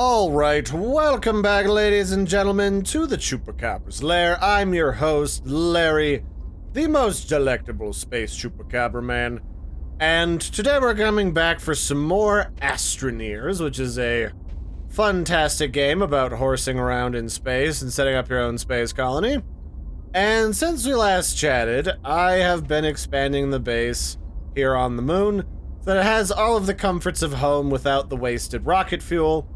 Alright, welcome back, ladies and gentlemen, to the Chupacabra's lair. I'm your host, Larry, the most delectable space Chupacabra man. And today we're coming back for some more Astroneers, which is a fantastic game about horsing around in space and setting up your own space colony. And since we last chatted, I have been expanding the base here on the moon so that it has all of the comforts of home without the wasted rocket fuel.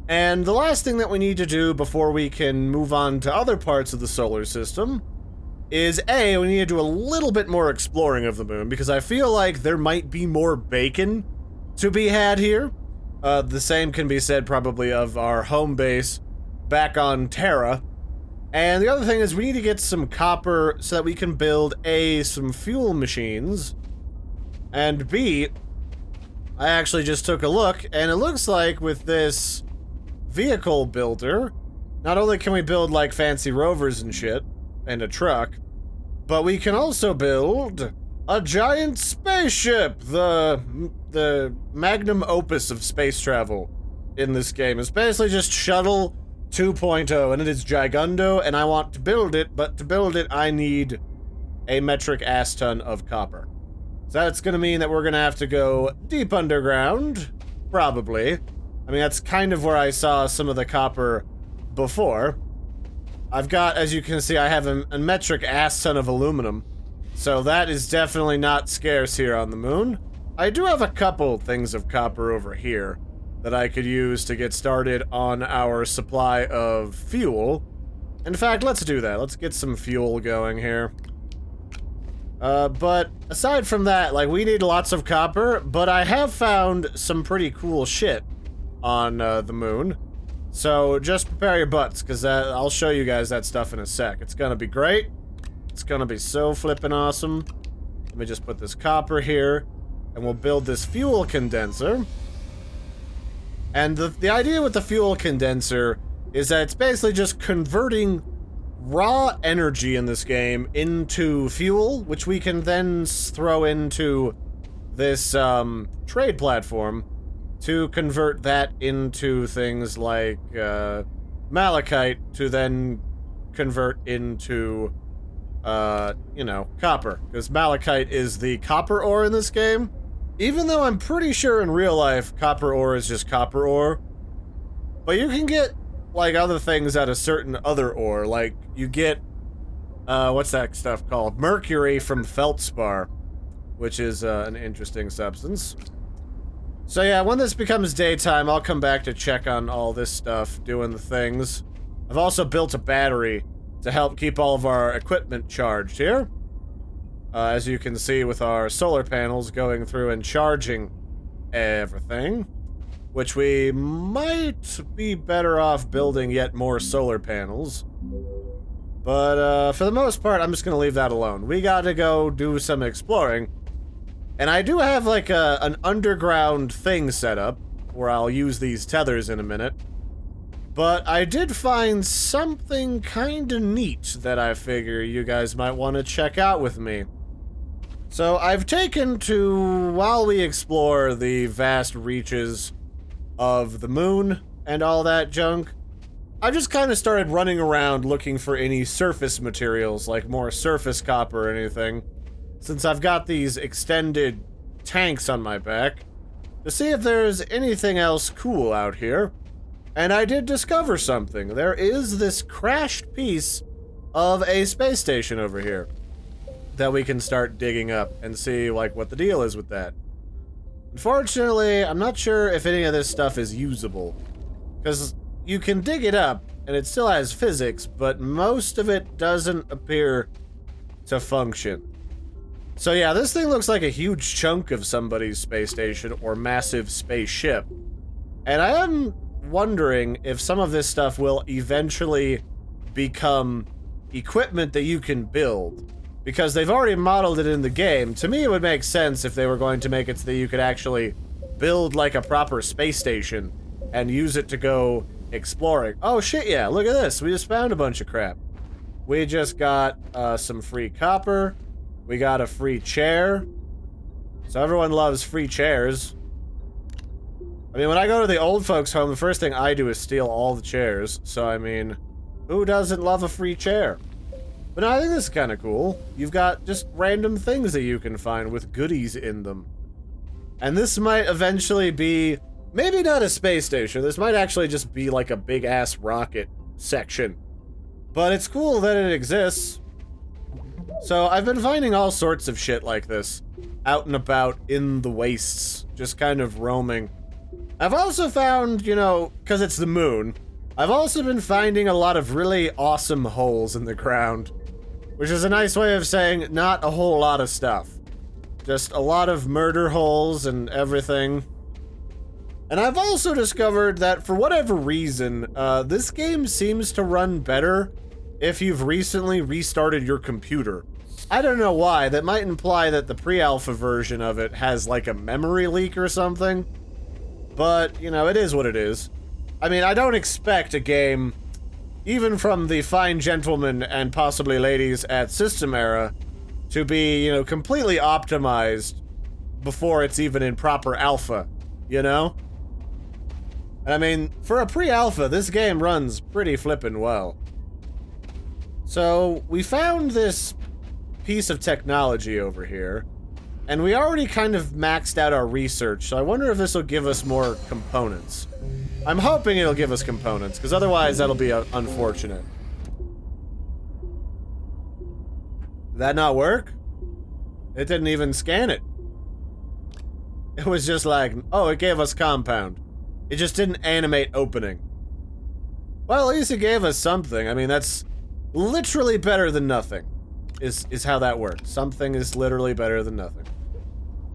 And the last thing that we need to do before we can move on to other parts of the solar system is we need to do a little bit more exploring of the moon, because I feel like there might be more bacon to be had here. The same can be said probably of our home base back on Terra. And the other thing is we need to get some copper so that we can build A, some fuel machines, and B, I actually just took a look, and it looks like with this vehicle builder, not only can we build like fancy rovers and shit, and a truck, but we can also build a giant spaceship. The magnum opus of space travel in this game is basically just Shuttle 2.0, and it is gigundo, and I want to build it, but to build it I need a metric ass ton of copper. So that's gonna mean that we're gonna have to go deep underground, probably. I mean, that's kind of where I saw some of the copper before. I've got, as you can see, I have a metric ass ton of aluminum, so that is definitely not scarce here on the moon. I do have a couple things of copper over here that I could use to get started on our supply of fuel. In fact, let's do that. Let's get some fuel going here. But aside from that, like, we need lots of copper, but I have found some pretty cool shit on the moon. So just prepare your butts, because I'll show you guys that stuff in a sec. It's gonna be great. It's gonna be so flippin' awesome. Let me just put this copper here, and we'll build this fuel condenser. And the idea with the fuel condenser is that it's basically just converting raw energy in this game into fuel, which we can then throw into this trade platform to convert that into things like malachite, to then convert into, you know, copper. Because malachite is the copper ore in this game. Even though I'm pretty sure in real life copper ore is just copper ore. But you can get, like, other things out of certain other ore. Like, you get, what's that stuff called? Mercury from feldspar, which is an interesting substance. So yeah, when this becomes daytime, I'll come back to check on all this stuff, doing the things. I've also built a battery to help keep all of our equipment charged here. As you can see with our solar panels going through and charging everything. Which we might be better off building yet more solar panels. But for the most part, I'm just gonna leave that alone. We gotta go do some exploring. And I do have like an underground thing set up where I'll use these tethers in a minute. But I did find something kinda neat that I figure you guys might want to check out with me. So I've taken to, while we explore the vast reaches of the moon and all that junk, I just kind of started running around looking for any surface materials, like more surface copper or anything, since I've got these extended tanks on my back, to see if there's anything else cool out here. And I did discover something. There is this crashed piece of a space station over here that we can start digging up and see, like, what the deal is with that. Unfortunately, I'm not sure if any of this stuff is usable, because you can dig it up and it still has physics, but most of it doesn't appear to function. So yeah, this thing looks like a huge chunk of somebody's space station or massive spaceship. And I am wondering if some of this stuff will eventually become equipment that you can build. Because they've already modeled it in the game. To me, it would make sense if they were going to make it so that you could actually build like a proper space station and use it to go exploring. Oh shit, yeah, look at this. We just found a bunch of crap. We just got some free copper. We got a free chair. So everyone loves free chairs. I mean, when I go to the old folks' home, the first thing I do is steal all the chairs. So, I mean, who doesn't love a free chair? But no, I think this is kind of cool. You've got just random things that you can find with goodies in them. And this might eventually be, maybe not a space station. This might actually just be like a big-ass rocket section. But it's cool that it exists. So I've been finding all sorts of shit like this out and about in the wastes, just kind of roaming. I've also found, you know, because it's the moon, I've also been finding a lot of really awesome holes in the ground, which is a nice way of saying not a whole lot of stuff. Just a lot of murder holes and everything. And I've also discovered that for whatever reason, this game seems to run better if you've recently restarted your computer. I don't know why. That might imply that the pre-alpha version of it has like a memory leak or something. But, you know, it is what it is. I mean, I don't expect a game, even from the fine gentlemen and possibly ladies at System Era, to be, you know, completely optimized before it's even in proper alpha, you know? I mean, for a pre-alpha, this game runs pretty flippin' well. So, we found this piece of technology over here, and we already kind of maxed out our research, so I wonder if this will give us more components. I'm hoping it'll give us components, because otherwise that'll be unfortunate. Did that not work? It didn't even scan it. It was just like, oh, it gave us compound. It just didn't animate opening. Well, at least it gave us something. I mean, that's literally better than nothing. Is how that works. Something is literally better than nothing.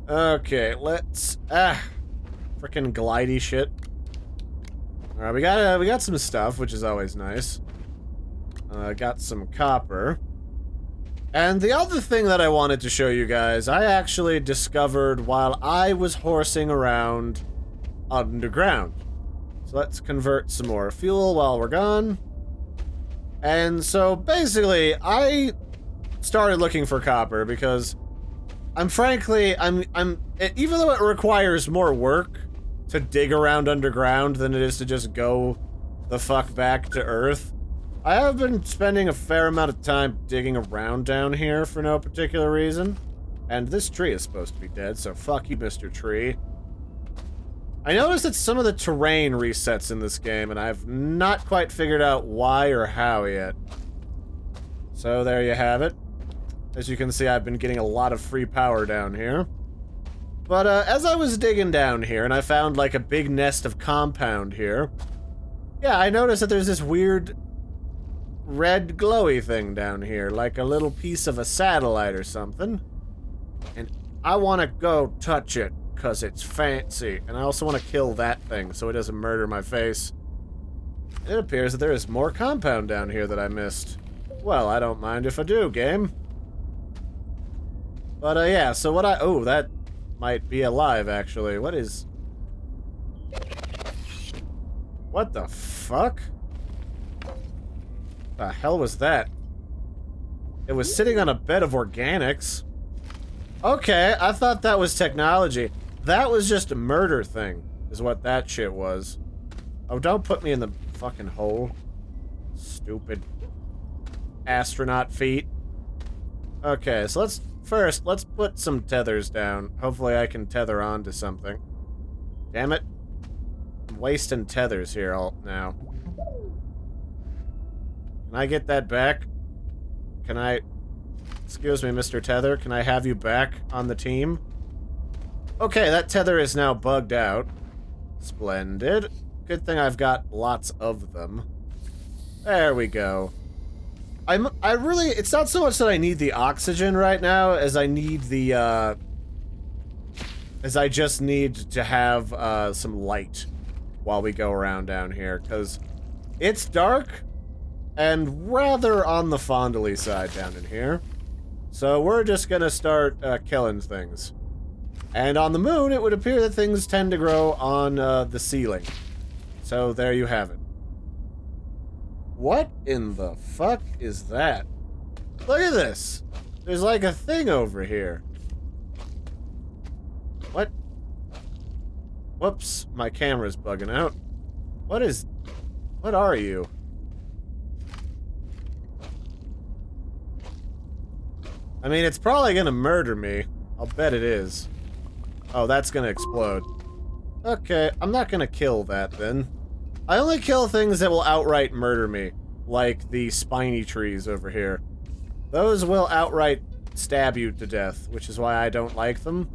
Okay, let's... frickin' glidey shit. Alright, we got some stuff, which is always nice. Got some copper. And the other thing that I wanted to show you guys, I actually discovered while I was horsing around underground. So let's convert some more fuel while we're gone. And so basically, I started looking for copper because even though it requires more work to dig around underground than it is to just go the fuck back to Earth, I have been spending a fair amount of time digging around down here for no particular reason. And this tree is supposed to be dead, so fuck you, Mr. Tree. I noticed that some of the terrain resets in this game, and I've not quite figured out why or how yet. So there you have it. As you can see, I've been getting a lot of free power down here. But as I was digging down here, and I found like a big nest of compound here, yeah, I noticed that there's this weird red glowy thing down here, like a little piece of a satellite or something. And I want to go touch it, because it's fancy. And I also want to kill that thing so it doesn't murder my face. It appears that there is more compound down here that I missed. Well, I don't mind if I do, game. But, yeah, so what oh, that might be alive, actually. What the fuck? The hell was that? It was sitting on a bed of organics. Okay, I thought that was technology. That was just a murder thing, is what that shit was. Oh, don't put me in the fucking hole. Stupid astronaut feet. Okay, so let's put some tethers down. Hopefully I can tether onto something. Damn it. I'm wasting tethers here now. Can I get that back? Can I... Excuse me, Mr. Tether. Can I have you back on the team? Okay, that tether is now bugged out. Splendid. Good thing I've got lots of them. There we go. It's not so much that I need the oxygen right now as I need the, as I just need to have, some light while we go around down here, because it's dark and rather on the fondly side down in here. So we're just gonna start, killing things. And on the moon, it would appear that things tend to grow on, the ceiling. So there you have it. What in the fuck is that? Look at this! There's like a thing over here. What? Whoops, my camera's bugging out. What are you? I mean, it's probably gonna murder me. I'll bet it is. Oh, that's gonna explode. Okay, I'm not gonna kill that then. I only kill things that will outright murder me, like the spiny trees over here. Those will outright stab you to death, which is why I don't like them.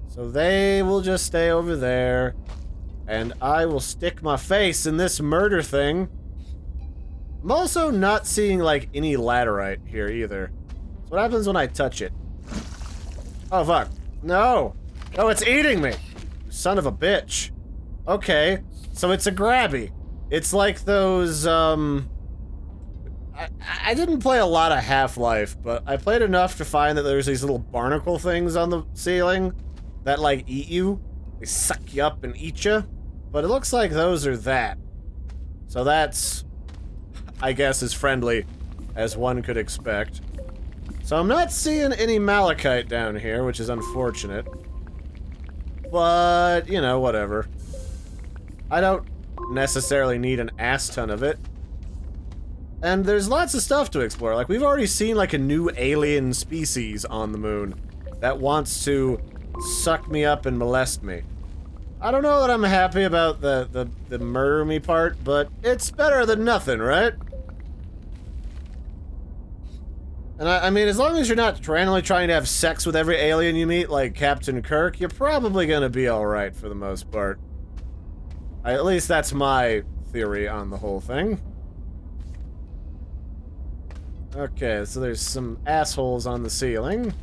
So they will just stay over there, and I will stick my face in this murder thing. I'm also not seeing, like, any laterite here either. So what happens when I touch it? Oh, fuck. No! No, it's eating me! You son of a bitch. Okay, so it's a grabby. It's like those, I didn't play a lot of Half-Life, but I played enough to find that there's these little barnacle things on the ceiling that, like, eat you. They suck you up and eat you. But it looks like those are that. So that's, I guess, as friendly as one could expect. So I'm not seeing any malachite down here, which is unfortunate. But, you know, whatever. I don't necessarily need an ass ton of it. And there's lots of stuff to explore. Like, we've already seen, like, a new alien species on the moon that wants to suck me up and molest me. I don't know that I'm happy about the murder me part, but it's better than nothing, right? And I mean, as long as you're not randomly trying to have sex with every alien you meet, like Captain Kirk, you're probably gonna be alright for the most part. At least that's my theory on the whole thing. Okay, so there's some assholes on the ceiling.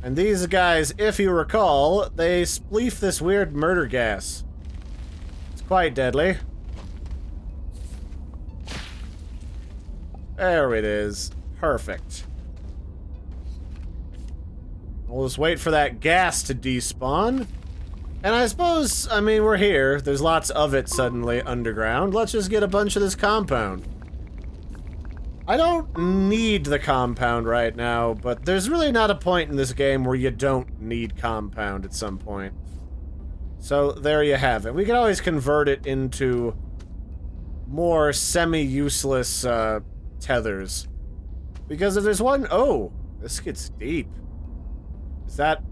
And these guys, if you recall, they spleef this weird murder gas. It's quite deadly. There it is. Perfect. We'll just wait for that gas to despawn. And I suppose, I mean, we're here. There's lots of it suddenly underground. Let's just get a bunch of this compound. I don't need the compound right now, but there's really not a point in this game where you don't need compound at some point. So there you have it. We can always convert it into more semi-useless tethers. Because if there's one... Oh, this gets deep. Is that...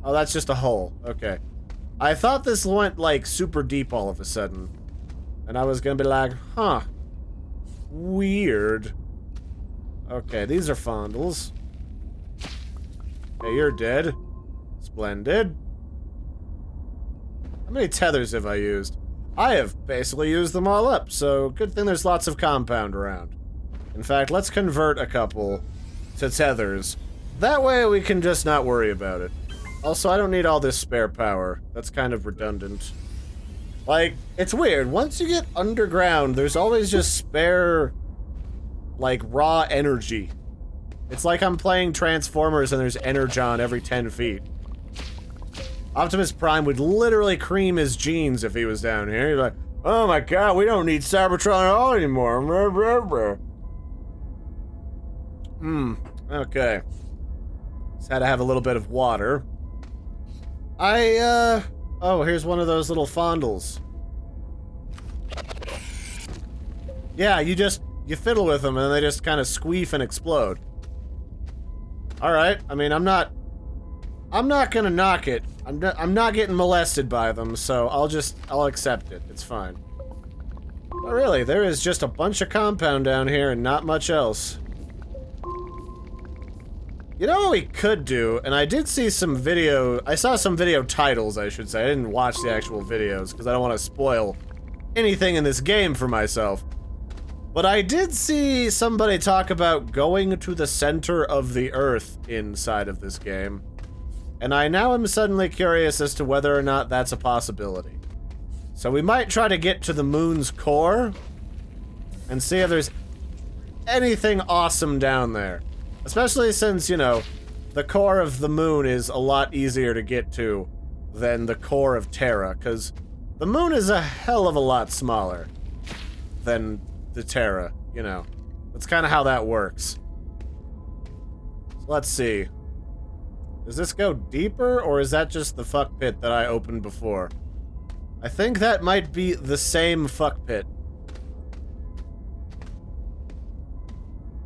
Oh, that's just a hole. Okay. I thought this went, like, super deep all of a sudden. And I was gonna be like, huh. Weird. Okay, these are fondles. Hey, you're dead. Splendid. How many tethers have I used? I have basically used them all up, so good thing there's lots of compound around. In fact, let's convert a couple to tethers. That way we can just not worry about it. Also, I don't need all this spare power. That's kind of redundant. Like, it's weird. Once you get underground, there's always just spare, like, raw energy. It's like I'm playing Transformers and there's Energon every 10 feet. Optimus Prime would literally cream his jeans if he was down here. He's like, oh my god, we don't need Cybertron at all anymore. Okay. Just had to have a little bit of water. Oh, here's one of those little fondles. Yeah, you fiddle with them and they just kind of squeef and explode. Alright, I mean, I'm not gonna knock it. I'm not getting molested by them, so I'll accept it. It's fine. But really, there is just a bunch of compound down here and not much else. You know what we could do, and I did see some video, I saw some video titles, I should say. I didn't watch the actual videos, because I don't want to spoil anything in this game for myself. But I did see somebody talk about going to the center of the Earth inside of this game. And I now am suddenly curious as to whether or not that's a possibility. So we might try to get to the moon's core, and see if there's anything awesome down there. Especially since, you know, the core of the moon is a lot easier to get to than the core of Terra, because the moon is a hell of a lot smaller than the Terra, you know. That's kind of how that works. So Let's see. Does this go deeper, or is that just the fuck pit that I opened before? I think that might be the same fuck pit.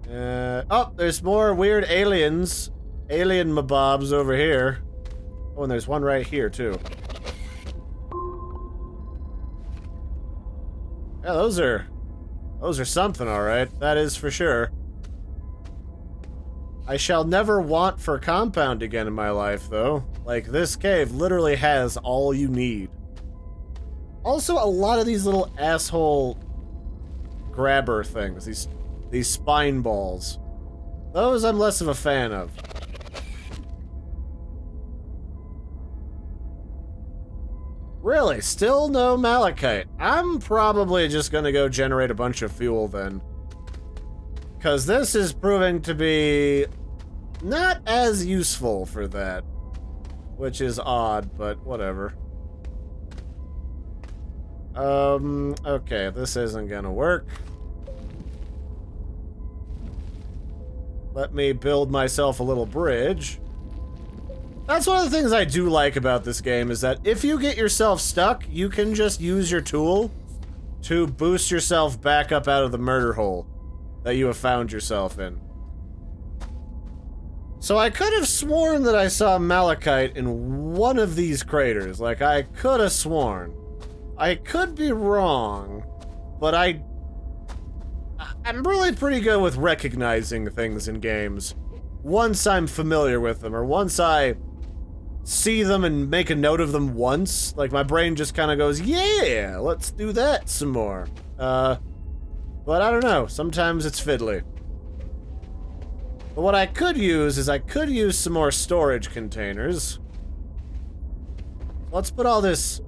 Oh, there's more weird aliens. Alien mabobs over here. Oh, and there's one right here, too. Yeah, those are something, alright. That is for sure. I shall never want for compound again in my life, though. Like, this cave literally has all you need. Also, a lot of these little asshole grabber things, these spine balls. Those I'm less of a fan of. Really? Still no malachite? I'm probably just gonna go generate a bunch of fuel then. Because this is proving to be not as useful for that. Which is odd, but whatever. Okay, this isn't gonna work. Let me build myself a little bridge. That's one of the things I do like about this game, is that if you get yourself stuck, you can just use your tool to boost yourself back up out of the murder hole that you have found yourself in. So I could have sworn that I saw malachite in one of these craters. Like, I could have sworn. I could be wrong, but I'm really pretty good with recognizing things in games once I'm familiar with them, or once I see them and make a note of them once. Like, my brain just kind of goes, yeah, let's do that some more. But I don't know, sometimes it's fiddly. But what I could use is I could use some more storage containers. Let's put all this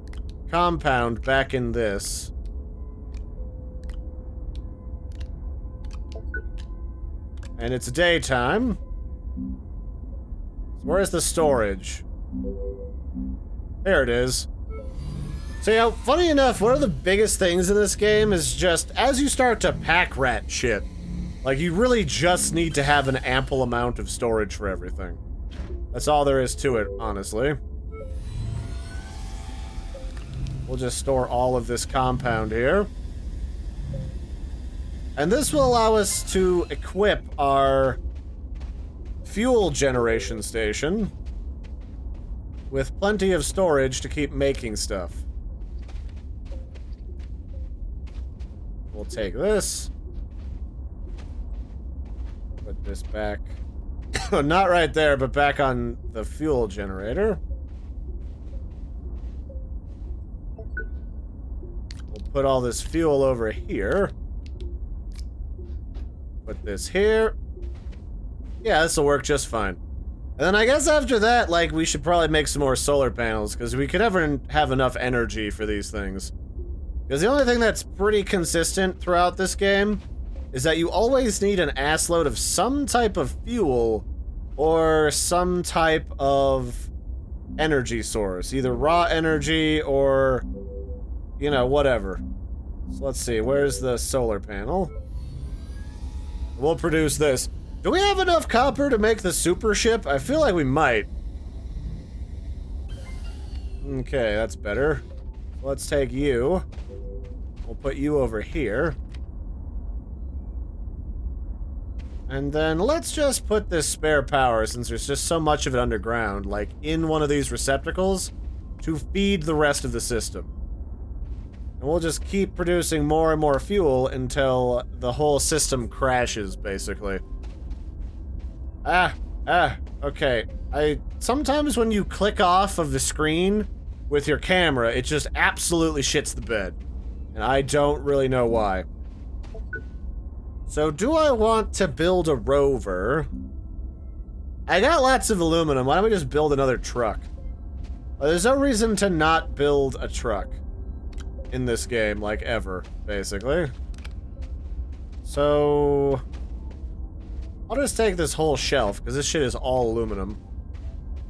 compound back in this. And it's daytime. So where's the storage? There it is. So, you know, funny enough, one of the biggest things in this game is just, as you start to pack rat shit, like, you really just need to have an ample amount of storage for everything. That's all there is to it, honestly. We'll just store all of this compound here. And this will allow us to equip our fuel generation station with plenty of storage to keep making stuff. We'll take this. Put this back. Not right there, but back on the fuel generator. We'll put all this fuel over here. Put this here. Yeah, this will work just fine. And then I guess after that, like, we should probably make some more solar panels, because we could never have enough energy for these things. Because the only thing that's pretty consistent throughout this game is that you always need an assload of some type of fuel or some type of energy source. Either raw energy or, you know, whatever. So let's see, where's the solar panel? We'll produce this. Do we have enough copper to make the super ship? I feel like we might. Okay, that's better. Let's take you. We'll put you over here. And then let's just put this spare power, since there's just so much of it underground, like in one of these receptacles to feed the rest of the system. And we'll just keep producing more and more fuel until the whole system crashes, basically. Okay. Sometimes when you click off of the screen with your camera, it just absolutely shits the bed. And I don't really know why. So, do I want to build a rover? I got lots of aluminum. Why don't we just build another truck? There's no reason to not build a truck in this game, like, ever, basically. So, I'll just take this whole shelf, because this shit is all aluminum.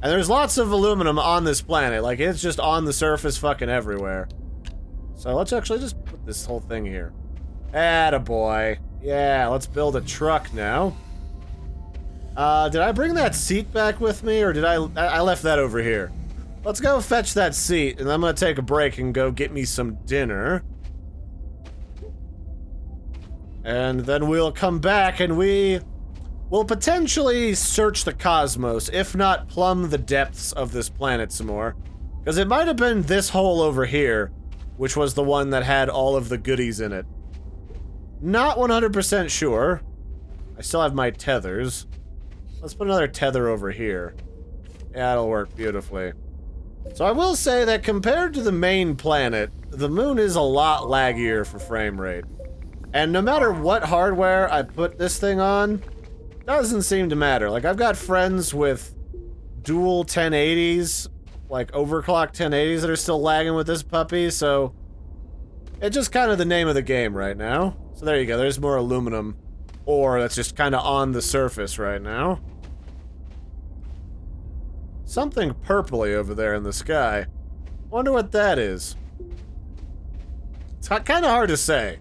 And there's lots of aluminum on this planet. Like, it's just on the surface fucking everywhere. So let's actually just put this whole thing here. Attaboy. Yeah, let's build a truck now. Did I bring that seat back with me, or did I left that over here? Let's go fetch that seat, and I'm gonna take a break and go get me some dinner. And then we'll come back and we will potentially search the cosmos, if not plumb the depths of this planet some more. Because it might have been this hole over here, which was the one that had all of the goodies in it. Not 100% sure. I still have my tethers. Let's put another tether over here. Yeah, that'll work beautifully. So I will say that compared to the main planet, the moon is a lot laggier for frame rate. And no matter what hardware I put this thing on, doesn't seem to matter. Like, I've got friends with dual 1080s, like overclocked 1080s that are still lagging with this puppy, so it's just kind of the name of the game right now. So there you go, there's more aluminum ore that's just kind of on the surface right now. Something purpley over there in the sky. Wonder what that is. It's kind of hard to say.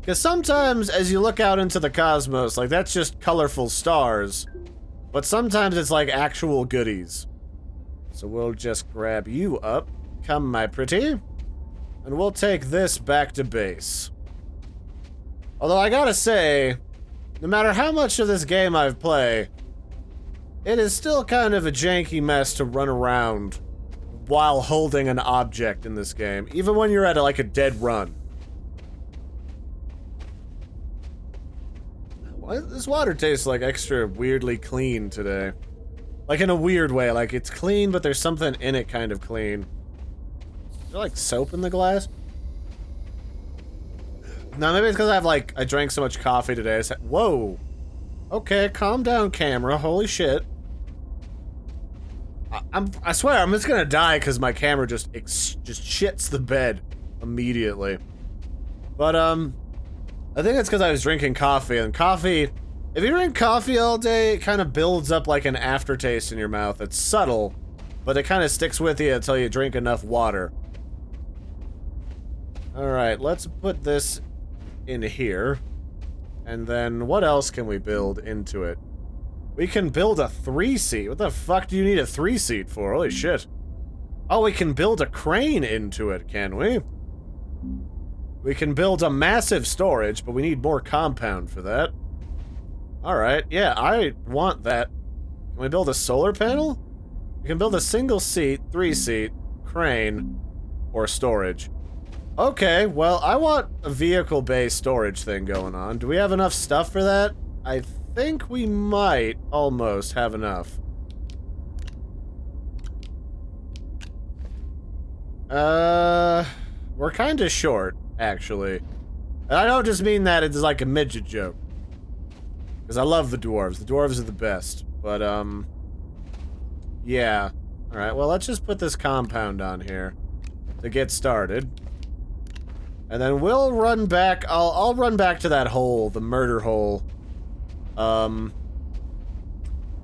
Because sometimes, as you look out into the cosmos, like, that's just colorful stars. But sometimes it's like actual goodies. So we'll just grab you up. Come, my pretty. And we'll take this back to base. Although I gotta say, no matter how much of this game I've played, it is still kind of a janky mess to run around while holding an object in this game, even when you're at like a dead run. Why does this water taste like extra weirdly clean today? Like in a weird way, like it's clean, but there's something in it kind of clean. Is there like soap in the glass? No, maybe it's because I drank so much coffee today. Whoa. Okay, calm down, camera. Holy shit. I swear, I'm just gonna die because my camera just shits the bed immediately. But, I think it's because I was drinking coffee, and coffee, if you drink coffee all day, it kind of builds up like an aftertaste in your mouth. It's subtle, but it kind of sticks with you until you drink enough water. Alright, let's put this in here. And then what else can we build into it? We can build a 3-seat. What the fuck do you need a 3-seat for? Holy shit. Oh, we can build a crane into it, can we? We can build a massive storage, but we need more compound for that. Alright, yeah, I want that. Can we build a solar panel? We can build a single seat, 3-seat, crane, or storage. Okay, well, I want a vehicle-based storage thing going on. Do we have enough stuff for that? I think we might almost have enough. We're kinda short, actually. And I don't just mean that it's like a midget joke. Because I love the dwarves. The dwarves are the best. But, yeah. Alright, well, let's just put this compound on here to get started. And then we'll run back. I'll run back to that hole, the murder hole.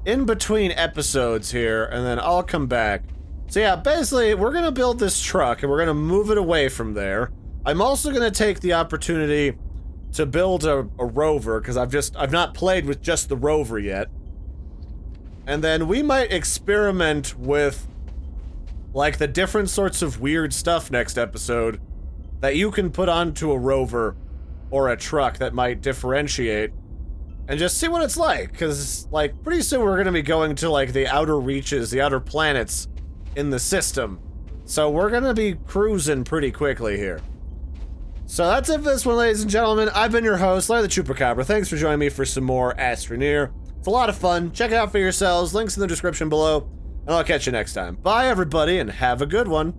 In between episodes here, and then I'll come back. So yeah, basically, we're gonna build this truck, and we're gonna move it away from there. I'm also gonna take the opportunity to build a rover, because I've not played with just the rover yet. And then we might experiment with, like, the different sorts of weird stuff next episode that you can put onto a rover or a truck that might differentiate, and just see what it's like, because, like, pretty soon we're gonna be going to, like, the outer reaches, the outer planets in the system. So we're gonna be cruising pretty quickly here. So that's it for this one, ladies and gentlemen. I've been your host, Larry the Chupacabra. Thanks for joining me for some more Astroneer. It's a lot of fun. Check it out for yourselves. Links in the description below. And I'll catch you next time. Bye, everybody, and have a good one.